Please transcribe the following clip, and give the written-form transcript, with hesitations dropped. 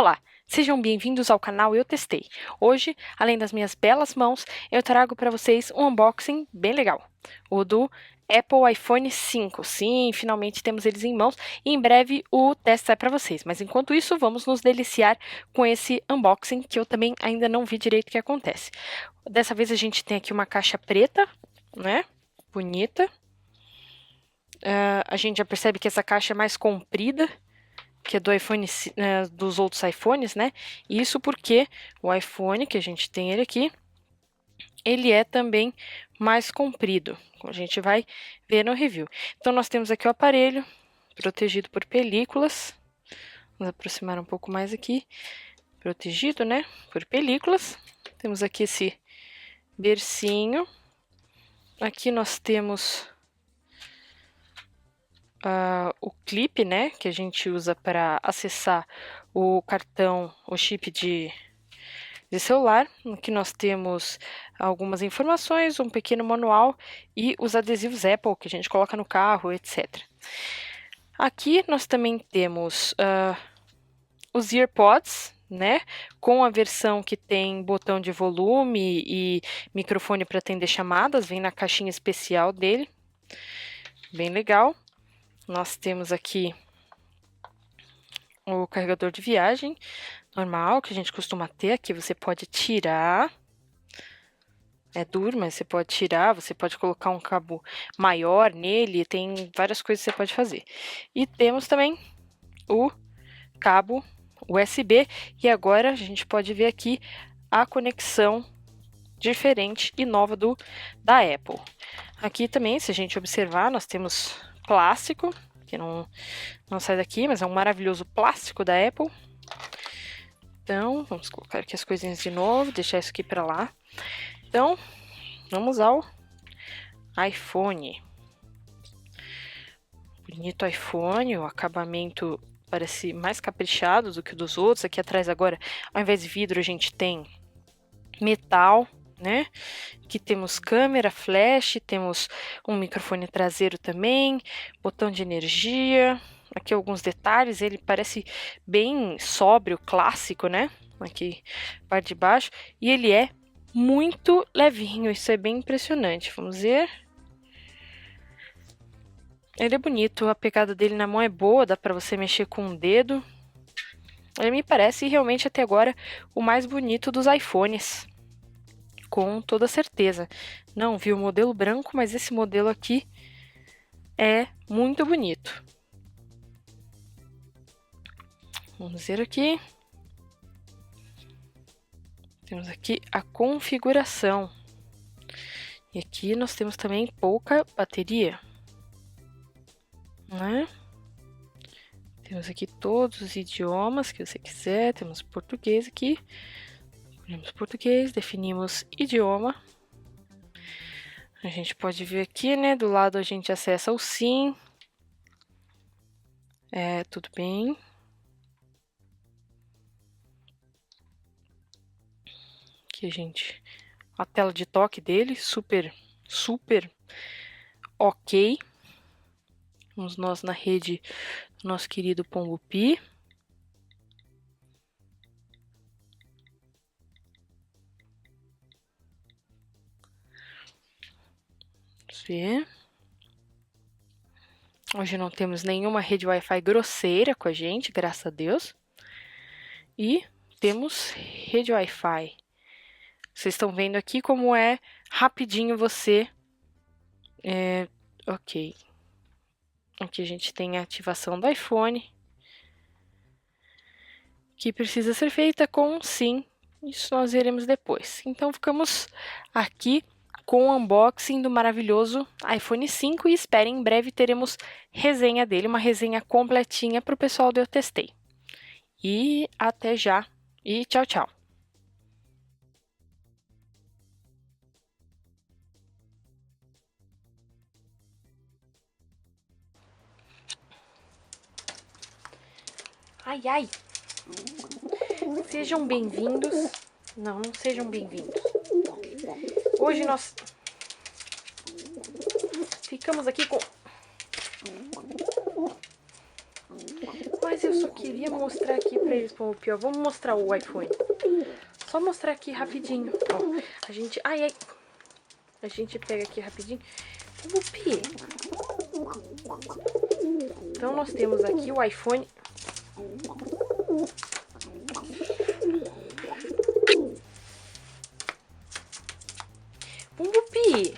Olá, sejam bem-vindos ao canal Eu Testei. Hoje, além das minhas belas mãos, eu trago para vocês um unboxing bem legal, o do Apple iPhone 5. Sim, finalmente temos eles em mãos e em breve o teste sai para vocês. Mas enquanto isso, vamos nos deliciar com esse unboxing que eu também ainda não vi direito o que acontece. Dessa vez a gente tem aqui uma caixa preta, né? Bonita. A gente já percebe que essa caixa é mais comprida que é do iPhone, dos outros iPhones, né? Isso porque o iPhone, que a gente tem ele aqui, ele é também mais comprido, como a gente vai ver no review. Então, nós temos aqui o aparelho, protegido por películas. Vamos aproximar um pouco mais aqui. Protegido, né? Por películas. Temos aqui esse bercinho. Aqui nós temos o clipe, né, que a gente usa para acessar o cartão, o chip de celular. Aqui nós temos algumas informações, um pequeno manual e os adesivos Apple que a gente coloca no carro, etc. Aqui nós também temos os AirPods, né, com a versão que tem botão de volume e microfone para atender chamadas, vem na caixinha especial dele, bem legal. Nós temos aqui o carregador de viagem normal, que a gente costuma ter. Aqui você pode tirar. É duro, mas você pode tirar. Você pode colocar um cabo maior nele. Tem várias coisas que você pode fazer. E temos também o cabo USB. E agora a gente pode ver aqui a conexão diferente e nova da Apple. Aqui também, se a gente observar, nós temos plástico, que não sai daqui, mas é um maravilhoso plástico da Apple. Então, vamos colocar aqui as coisinhas de novo, deixar isso aqui para lá. Então, vamos ao iPhone. Bonito iPhone, o acabamento parece mais caprichado do que o dos outros. Aqui atrás agora, ao invés de vidro, a gente tem metal, né? Aqui temos câmera, flash, temos um microfone traseiro também, botão de energia. Aqui alguns detalhes, ele parece bem sóbrio, clássico, né? Aqui, parte de baixo. E ele é muito levinho, isso é bem impressionante. Vamos ver. Ele é bonito, a pegada dele na mão é boa, dá pra você mexer com o dedo. Ele me parece realmente até agora o mais bonito dos iPhones. Com toda certeza. Não vi o modelo branco, mas esse modelo aqui é muito bonito. Vamos ver aqui. Temos aqui a configuração. E aqui nós temos também pouca bateria, né? Temos aqui todos os idiomas que você quiser. Temos português aqui. Escolhemos português, definimos idioma. A gente pode ver aqui, né? Do lado a gente acessa o sim. Tudo bem. Aqui, a tela de toque dele, super ok. Vamos nós na rede do nosso querido Pombo Pi. Vamos ver. Hoje não temos nenhuma rede Wi-Fi grosseira com a gente, graças a Deus. E temos rede Wi-Fi. Vocês estão vendo aqui como é rapidinho você... ok. Aqui a gente tem a ativação do iPhone, que precisa ser feita com sim. Isso nós veremos depois. Então, ficamos aqui com o unboxing do maravilhoso iPhone 5 e esperem, em breve teremos resenha dele, uma resenha completinha para o pessoal do Eu Testei. E até já. E tchau, tchau. Ai, ai. Sejam bem-vindos. Não sejam bem-vindos. Hoje nós ficamos aqui com... Mas eu só queria mostrar aqui pra eles, Bumblebee, ó. Vamos mostrar o iPhone. Só mostrar aqui rapidinho, ó. A gente... Ai, ai. A gente pega aqui rapidinho. Bumblebee. Então, nós temos aqui o iPhone... Bumblebee.